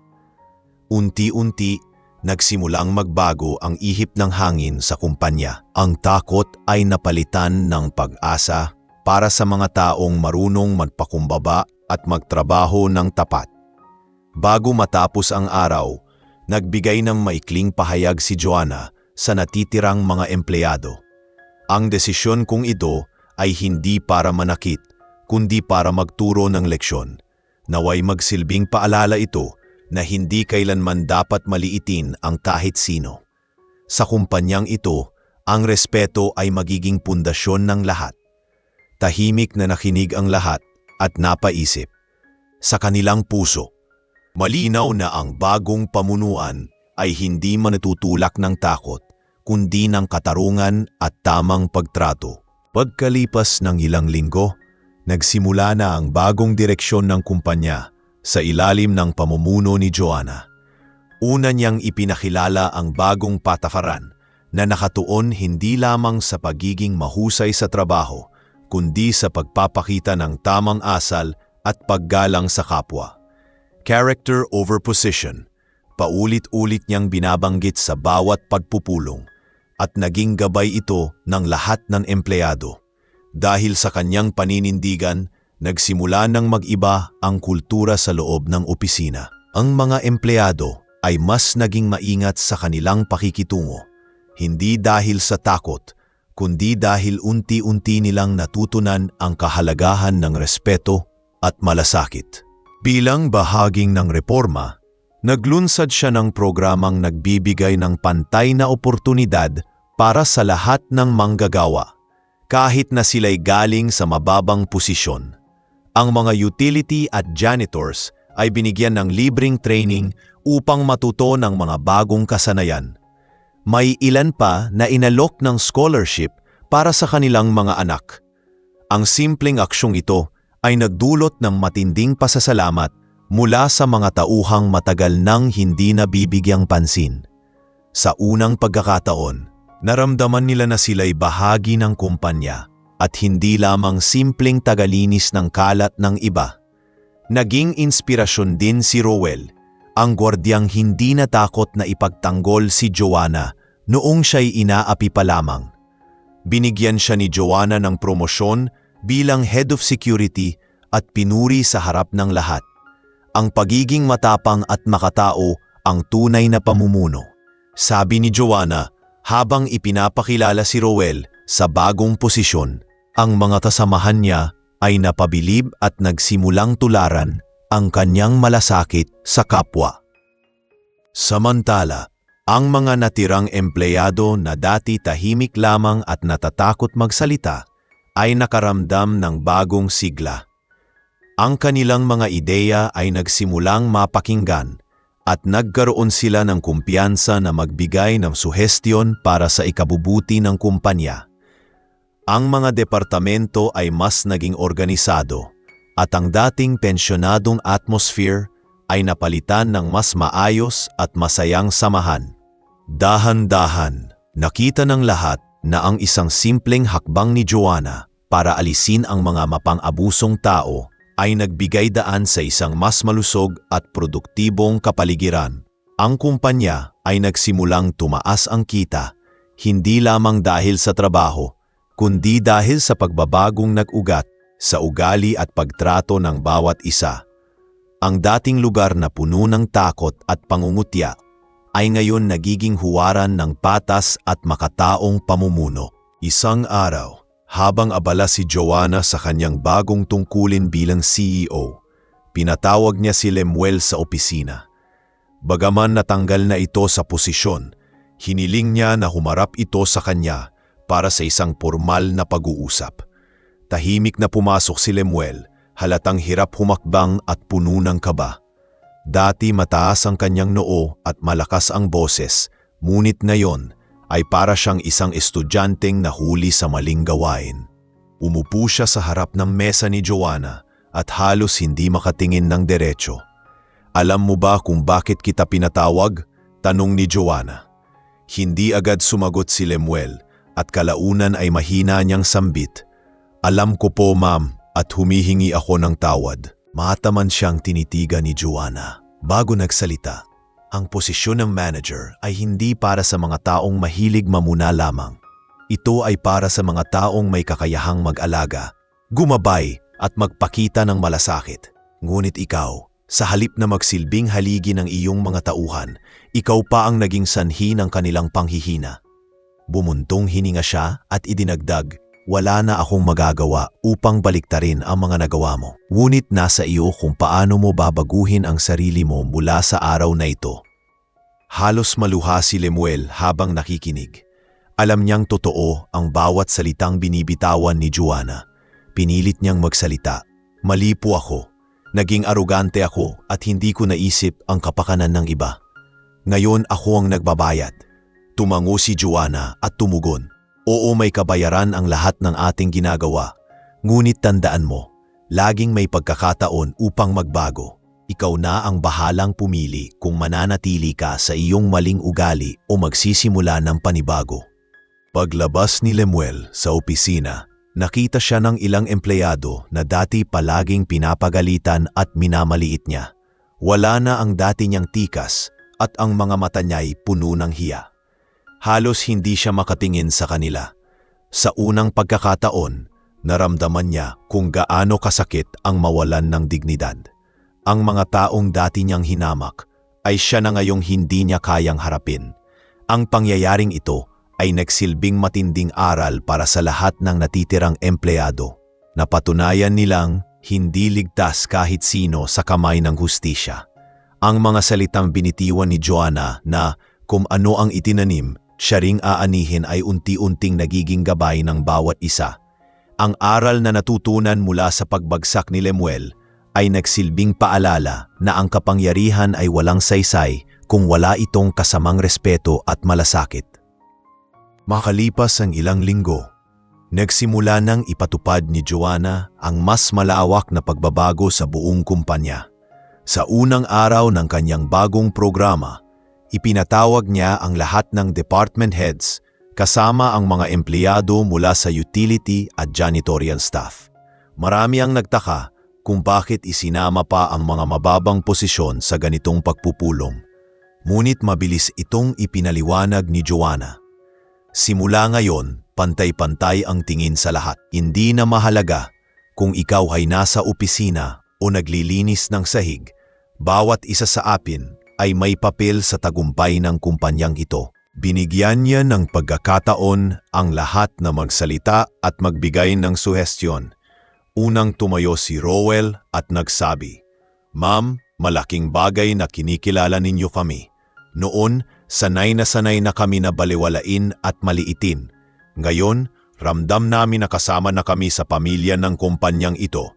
Unti-unti, nagsimulang magbago ang ihip ng hangin sa kumpanya. Ang takot ay napalitan ng pag-asa para sa mga taong marunong magpakumbaba at magtrabaho ng tapat. Bago matapos ang araw, nagbigay ng maikling pahayag si Joanna sa natitirang mga empleyado. Ang desisyon kong ito ay hindi para manakit, kundi para magturo ng leksyon. Naway magsilbing paalala ito na hindi kailanman dapat maliitin ang kahit sino. Sa kumpanyang ito, ang respeto ay magiging pundasyon ng lahat. Tahimik na nakinig ang lahat at napaisip. Sa kanilang puso, malinaw na ang bagong pamunuan ay hindi manatutulak ng takot, kundi ng katarungan at tamang pagtrato. Pagkalipas ng ilang linggo, nagsimula na ang bagong direksyon ng kumpanya sa ilalim ng pamumuno ni Joanna. Una niyang ipinakilala ang bagong patakaran na nakatuon hindi lamang sa pagiging mahusay sa trabaho, kundi sa pagpapakita ng tamang asal at paggalang sa kapwa. Character over position, paulit-ulit niyang binabanggit sa bawat pagpupulong at naging gabay ito ng lahat ng empleyado. Dahil sa kanyang paninindigan, nagsimula ng mag-iba ang kultura sa loob ng opisina. Ang mga empleyado ay mas naging maingat sa kanilang pakikitungo, hindi dahil sa takot, kundi dahil unti-unti nilang natutunan ang kahalagahan ng respeto at malasakit. Bilang bahaging ng reforma, naglunsad siya ng programang nagbibigay ng pantay na oportunidad para sa lahat ng manggagawa, kahit na sila'y galing sa mababang posisyon. Ang mga utility at janitors ay binigyan ng libreng training upang matuto ng mga bagong kasanayan. May ilan pa na inalok ng scholarship para sa kanilang mga anak. Ang simpleng aksyong ito ay nagdulot ng matinding pasasalamat mula sa mga tauhang matagal nang hindi nabibigyang pansin. Sa unang pagkakataon, naramdaman nila na sila'y bahagi ng kumpanya at hindi lamang simpleng tagalinis ng kalat ng iba. Naging inspirasyon din si Rowel, ang gwardyang hindi natakot na ipagtanggol si Joanna noong siya'y inaapi pa lamang. Binigyan siya ni Joanna ng promosyon bilang Head of Security at pinuri sa harap ng lahat. Ang pagiging matapang at makatao ang tunay na pamumuno. Sabi ni Joanna habang ipinapakilala si Rowel sa bagong posisyon, ang mga kasamahan niya ay napabilib at nagsimulang tularan ang kanyang malasakit sa kapwa. Samantala, ang mga natirang empleyado na dati tahimik lamang at natatakot magsalita ay nakaramdam ng bagong sigla. Ang kanilang mga ideya ay nagsimulang mapakinggan at nagkaroon sila ng kumpiyansa na magbigay ng suhestyon para sa ikabubuti ng kumpanya. Ang mga departamento ay mas naging organisado at ang dating pensyonadong atmosphere ay napalitan ng mas maayos at masayang samahan. Dahan-dahan, nakita ng lahat na ang isang simpleng hakbang ni Joanna para alisin ang mga mapang-abusong tao ay nagbigay daan sa isang mas malusog at produktibong kapaligiran. Ang kumpanya ay nagsimulang tumaas ang kita, hindi lamang dahil sa trabaho, kundi dahil sa pagbabagong nag-ugat sa ugali at pagtrato ng bawat isa. Ang dating lugar na puno ng takot at pangungutya ay ngayon nagiging huwaran ng patas at makataong pamumuno. Isang araw, habang abala si Joanna sa kanyang bagong tungkulin bilang CEO, pinatawag niya si Lemuel sa opisina. Bagaman natanggal na ito sa posisyon, hiniling niya na humarap ito sa kanya para sa isang formal na pag-uusap. Tahimik na pumasok si Lemuel, halatang hirap humakbang at puno ng kaba. Dati mataas ang kanyang noo at malakas ang boses, ngunit ngayon ay para siyang isang estudyanteng nahuli sa maling gawain. Umupo siya sa harap ng mesa ni Joanna at halos hindi makatingin ng diretso. "Alam mo ba kung bakit kita pinatawag?" tanong ni Joanna. Hindi agad sumagot si Lemuel at kalaunan ay mahina niyang sambit. "Alam ko po, ma'am, at humihingi ako ng tawad." Mataman siyang tinitigan ni Joanna. Bago nagsalita, ang posisyon ng manager ay hindi para sa mga taong mahilig mamuna lamang. Ito ay para sa mga taong may kakayahang mag-alaga, gumabay at magpakita ng malasakit. Ngunit ikaw, sa halip na magsilbing haligi ng iyong mga tauhan, ikaw pa ang naging sanhi ng kanilang panghihina. Bumuntong hininga siya at idinagdag, "Wala na akong magagawa upang baliktarin ang mga nagawa mo. Ngunit nasa iyo kung paano mo babaguhin ang sarili mo mula sa araw na ito." Halos maluha si Lemuel habang nakikinig. Alam niyang totoo ang bawat salitang binibitawan ni Joanna. Pinilit niyang magsalita. "Mali po ako. Naging arugante ako at hindi ko naisip ang kapakanan ng iba. Ngayon ako ang nagbabayad." Tumango si Joanna at tumugon. "Oo, may kabayaran ang lahat ng ating ginagawa. Ngunit tandaan mo, laging may pagkakataon upang magbago. Ikaw na ang bahalang pumili kung mananatili ka sa iyong maling ugali o magsisimula ng panibago." Paglabas ni Lemuel sa opisina, nakita siya ng ilang empleyado na dati palaging pinapagalitan at minamaliit niya. Wala na ang dati niyang tikas at ang mga mata niya'y puno ng hiya. Halos hindi siya makatingin sa kanila. Sa unang pagkakataon, naramdaman niya kung gaano kasakit ang mawalan ng dignidad. Ang mga taong dati niyang hinamak ay siya na ngayong hindi niya kayang harapin. Ang pangyayaring ito ay nagsilbing matinding aral para sa lahat ng natitirang empleyado. Napatunayan nilang hindi ligtas kahit sino sa kamay ng hustisya. Ang mga salitang binitiwan ni Joanna na kung ano ang itinanim, siya ring aanihin ay unti-unting nagiging gabay ng bawat isa. Ang aral na natutunan mula sa pagbagsak ni Lemuel ay nagsilbing paalala na ang kapangyarihan ay walang saysay kung wala itong kasamang respeto at malasakit. Makalipas ang ilang linggo, nagsimula nang ipatupad ni Joanna ang mas malawak na pagbabago sa buong kumpanya. Sa unang araw ng kanyang bagong programa, ipinatawag niya ang lahat ng department heads kasama ang mga empleyado mula sa utility at janitorial staff. Marami ang nagtaka kung bakit isinama pa ang mga mababang posisyon sa ganitong pagpupulong. Ngunit mabilis itong ipinaliwanag ni Joanna. Simula ngayon, pantay-pantay ang tingin sa lahat. Hindi na mahalaga kung ikaw ay nasa opisina o naglilinis ng sahig. Bawat isa sa atin ay may papel sa tagumpay ng kumpanyang ito. Binigyan niya ng pagkakataon ang lahat na magsalita at magbigay ng suhestyon. Unang tumayo si Rowell at nagsabi, "Ma'am, malaking bagay na kinikilala ninyo kami. Noon, sanay na kami na baliwalain at maliitin. Ngayon, ramdam namin na kasama na kami sa pamilya ng kumpanyang ito.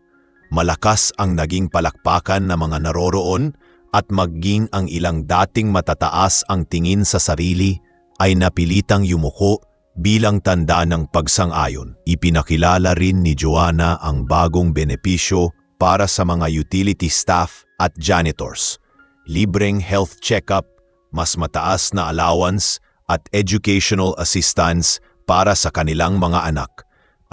Malakas ang naging palakpakan ng mga naroroon at maging ang ilang dating matataas ang tingin sa sarili ay napilitang yumuko bilang tanda ng pagsang-ayon. Ipinakilala rin ni Joanna ang bagong benepisyo para sa mga utility staff at janitors. Libreng health check-up, mas mataas na allowance at educational assistance para sa kanilang mga anak.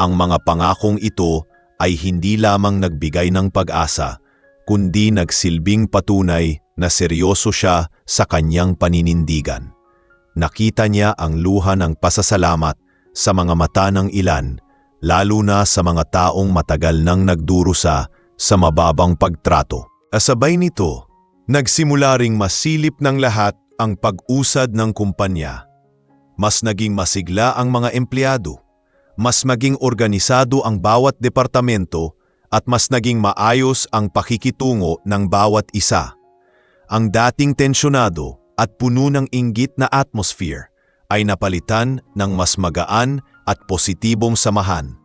Ang mga pangakong ito ay hindi lamang nagbigay ng pag-asa, kundi nagsilbing patunay na seryoso siya sa kanyang paninindigan. Nakita niya ang luha ng pasasalamat sa mga mata ng ilan, lalo na sa mga taong matagal nang nagdurusa sa mababang pagtrato. Kasabay nito, nagsimula ring masilip ng lahat ang pag-usad ng kumpanya. Mas naging masigla ang mga empleyado, mas maging organisado ang bawat departamento at mas naging maayos ang pakikitungo ng bawat isa. Ang dating tensyonado at puno ng inggit na atmosphere ay napalitan ng mas magaan at positibong samahan.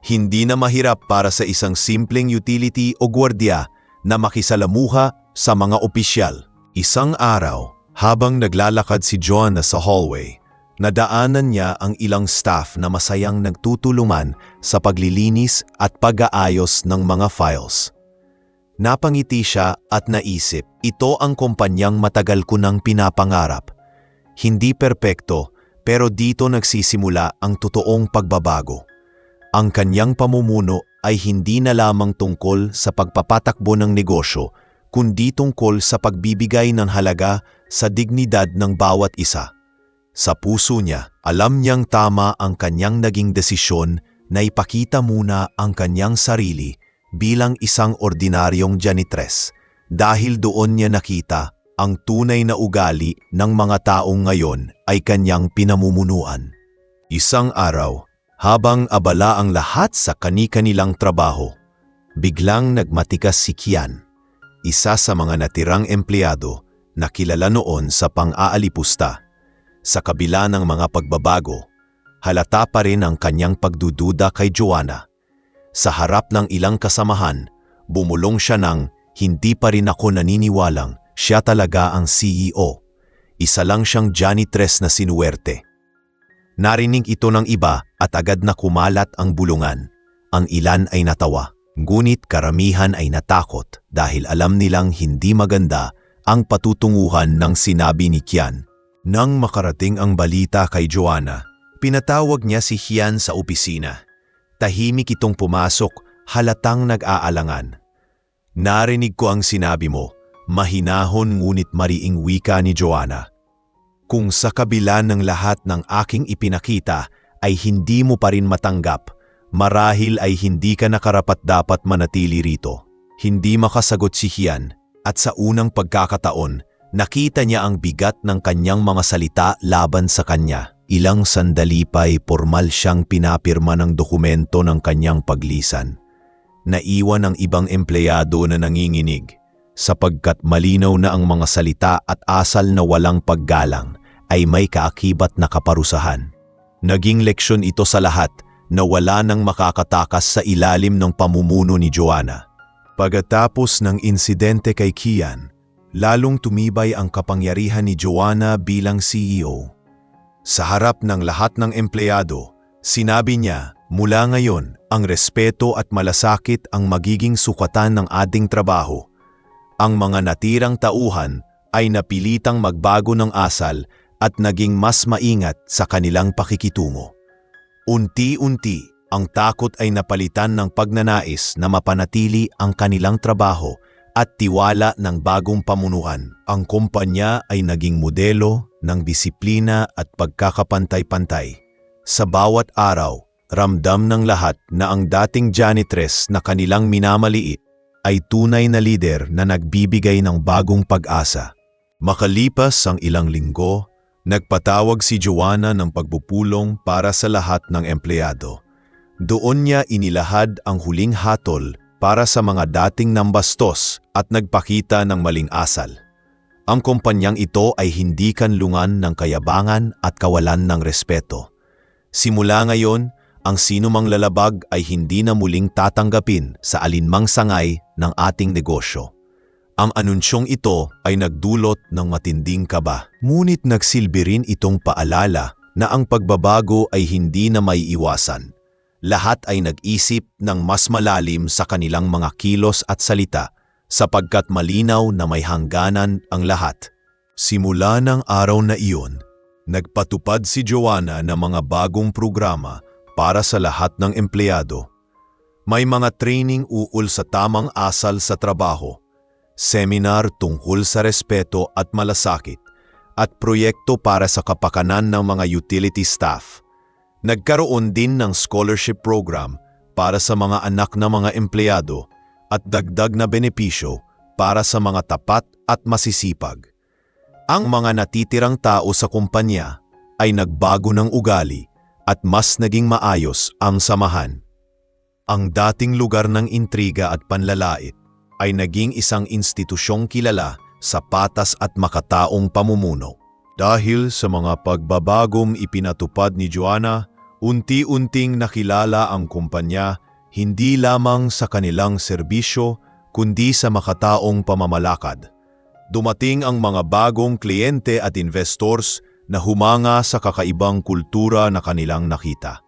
Hindi na mahirap para sa isang simpleng utility o gwardiya na makisalamuha sa mga opisyal. Isang araw, habang naglalakad si Joanna sa hallway, nadaanan niya ang ilang staff na masayang nagtutulungan sa paglilinis at pag-aayos ng mga files. Napangiti siya at naisip, ito ang kumpanyang matagal ko nang pinapangarap. Hindi perpekto, pero dito nagsisimula ang totoong pagbabago. Ang kanyang pamumuno ay hindi na lamang tungkol sa pagpapatakbo ng negosyo, kundi tungkol sa pagbibigay ng halaga sa dignidad ng bawat isa. Sa puso niya, alam niyang tama ang kanyang naging desisyon na ipakita muna ang kanyang sarili bilang isang ordinaryong janitress, dahil doon niya nakita ang tunay na ugali ng mga taong ngayon ay kanyang pinamumunuan. Isang araw, habang abala ang lahat sa kani-kanilang trabaho, biglang nagmatigas si Kian, isa sa mga natirang empleyado na kilala noon sa pang-aalipusta. Sa kabila ng mga pagbabago, halata pa rin ang kanyang pagdududa kay Joanna. Sa harap ng ilang kasamahan, bumulong siya ng, hindi pa rin ako naniniwalang siya talaga ang CEO. Isa lang siyang janitress na sinuwerte. Narinig ito ng iba at agad na kumalat ang bulungan. Ang ilan ay natawa, ngunit karamihan ay natakot dahil alam nilang hindi maganda ang patutunguhan ng sinabi ni Kian. Nang makarating ang balita kay Joanna, pinatawag niya si Kian sa opisina. Tahimik itong pumasok, halatang nag-aalangan. Narinig ko ang sinabi mo, mahinahon ngunit mariing wika ni Joanna. Kung sa kabila ng lahat ng aking ipinakita ay hindi mo pa rin matanggap, marahil ay hindi ka nakarapat-dapat manatili rito. Hindi makasagot si Kian at sa unang pagkakataon, nakita niya ang bigat ng kanyang mga salita laban sa kanya. Ilang sandali pa'y pormal siyang pinapirma ng dokumento ng kanyang paglisan. Naiwan ang ibang empleyado na nanginginig, sapagkat malinaw na ang mga salita at asal na walang paggalang ay may kaakibat na kaparusahan. Naging leksyon ito sa lahat na wala nang makakatakas sa ilalim ng pamumuno ni Joanna. Pagkatapos ng insidente kay Kian, lalong tumibay ang kapangyarihan ni Joanna bilang CEO. Sa harap ng lahat ng empleyado, sinabi niya, mula ngayon, ang respeto at malasakit ang magiging sukatan ng ating trabaho. Ang mga natirang tauhan ay napilitang magbago ng asal at naging mas maingat sa kanilang pakikitungo. Unti-unti, ang takot ay napalitan ng pagnanais na mapanatili ang kanilang trabaho at tiwala ng bagong pamunuan. Ang kumpanya ay naging modelo ng disiplina at pagkakapantay-pantay. Sa bawat araw, ramdam ng lahat na ang dating janitress na kanilang minamaliit ay tunay na lider na nagbibigay ng bagong pag-asa. Makalipas ang ilang linggo, nagpatawag si Joanna ng pagpupulong para sa lahat ng empleyado. Doon niya inilahad ang huling hatol para sa mga dating nambastos at nagpakita ng maling asal. Ang kumpanyang ito ay hindi kanlungan ng kayabangan at kawalan ng respeto. Simula ngayon, ang sinumang lalabag ay hindi na muling tatanggapin sa alinmang sangay ng ating negosyo. Ang anunsyong ito ay nagdulot ng matinding kaba. Ngunit nagsilbi rin itong paalala na ang pagbabago ay hindi na maiiwasan. Lahat ay nag-isip ng mas malalim sa kanilang mga kilos at salita sapagkat malinaw na may hangganan ang lahat. Simula ng araw na iyon, nagpatupad si Joanna ng mga bagong programa para sa lahat ng empleyado. May mga training ukol sa tamang asal sa trabaho, seminar tungkol sa respeto at malasakit, at proyekto para sa kapakanan ng mga utility staff. Nagkaroon din ng scholarship program para sa mga anak na mga empleyado at dagdag na benepisyo para sa mga tapat at masisipag. Ang mga natitirang tao sa kumpanya ay nagbago ng ugali at mas naging maayos ang samahan. Ang dating lugar ng intriga at panlalait ay naging isang institusyong kilala sa patas at makataong pamumuno. Dahil sa mga pagbabagong ipinatupad ni Joanna, unti-unting nakilala ang kumpanya hindi lamang sa kanilang serbisyo kundi sa makataong pamamalakad. Dumating ang mga bagong kliyente at investors na humanga sa kakaibang kultura na kanilang nakita.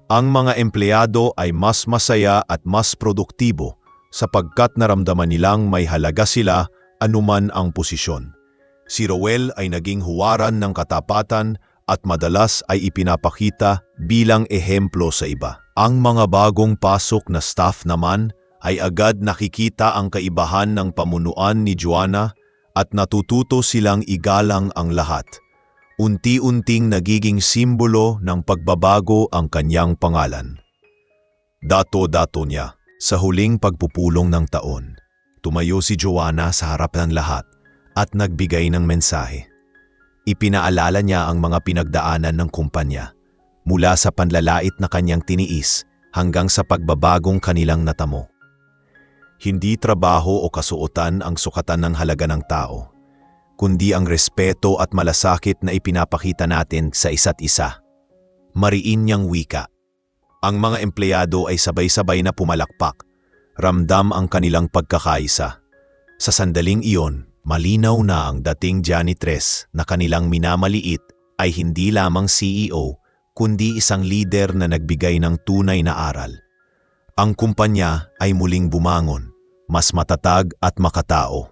Ang mga empleyado ay mas masaya at mas produktibo sapagkat naramdaman nilang may halaga sila anuman ang posisyon. Si Roel ay naging huwaran ng katapatan at madalas ay ipinapakita bilang ehemplo sa iba. Ang mga bagong pasok na staff naman ay agad nakikita ang kaibahan ng pamunuan ni Joanna at natututo silang igalang ang lahat. Unti-unting nagiging simbolo ng pagbabago ang kanyang pangalan. Dato-dato niya. Sa huling pagpupulong ng taon, tumayo si Joanna sa harap ng lahat at nagbigay ng mensahe. Ipinaalala niya ang mga pinagdaanan ng kumpanya, mula sa panlalait na kanyang tiniis hanggang sa pagbabagong kanilang natamo. Hindi trabaho o kasuotan ang sukatan ng halaga ng tao, kundi ang respeto at malasakit na ipinapakita natin sa isa't isa. Mariin niyang wika. Ang mga empleyado ay sabay-sabay na pumalakpak, ramdam ang kanilang pagkakaisa. Sa sandaling iyon, malinaw na ang dating janitress na kanilang minamaliit ay hindi lamang CEO, kundi isang leader na nagbigay ng tunay na aral. Ang kumpanya ay muling bumangon, mas matatag at makatao.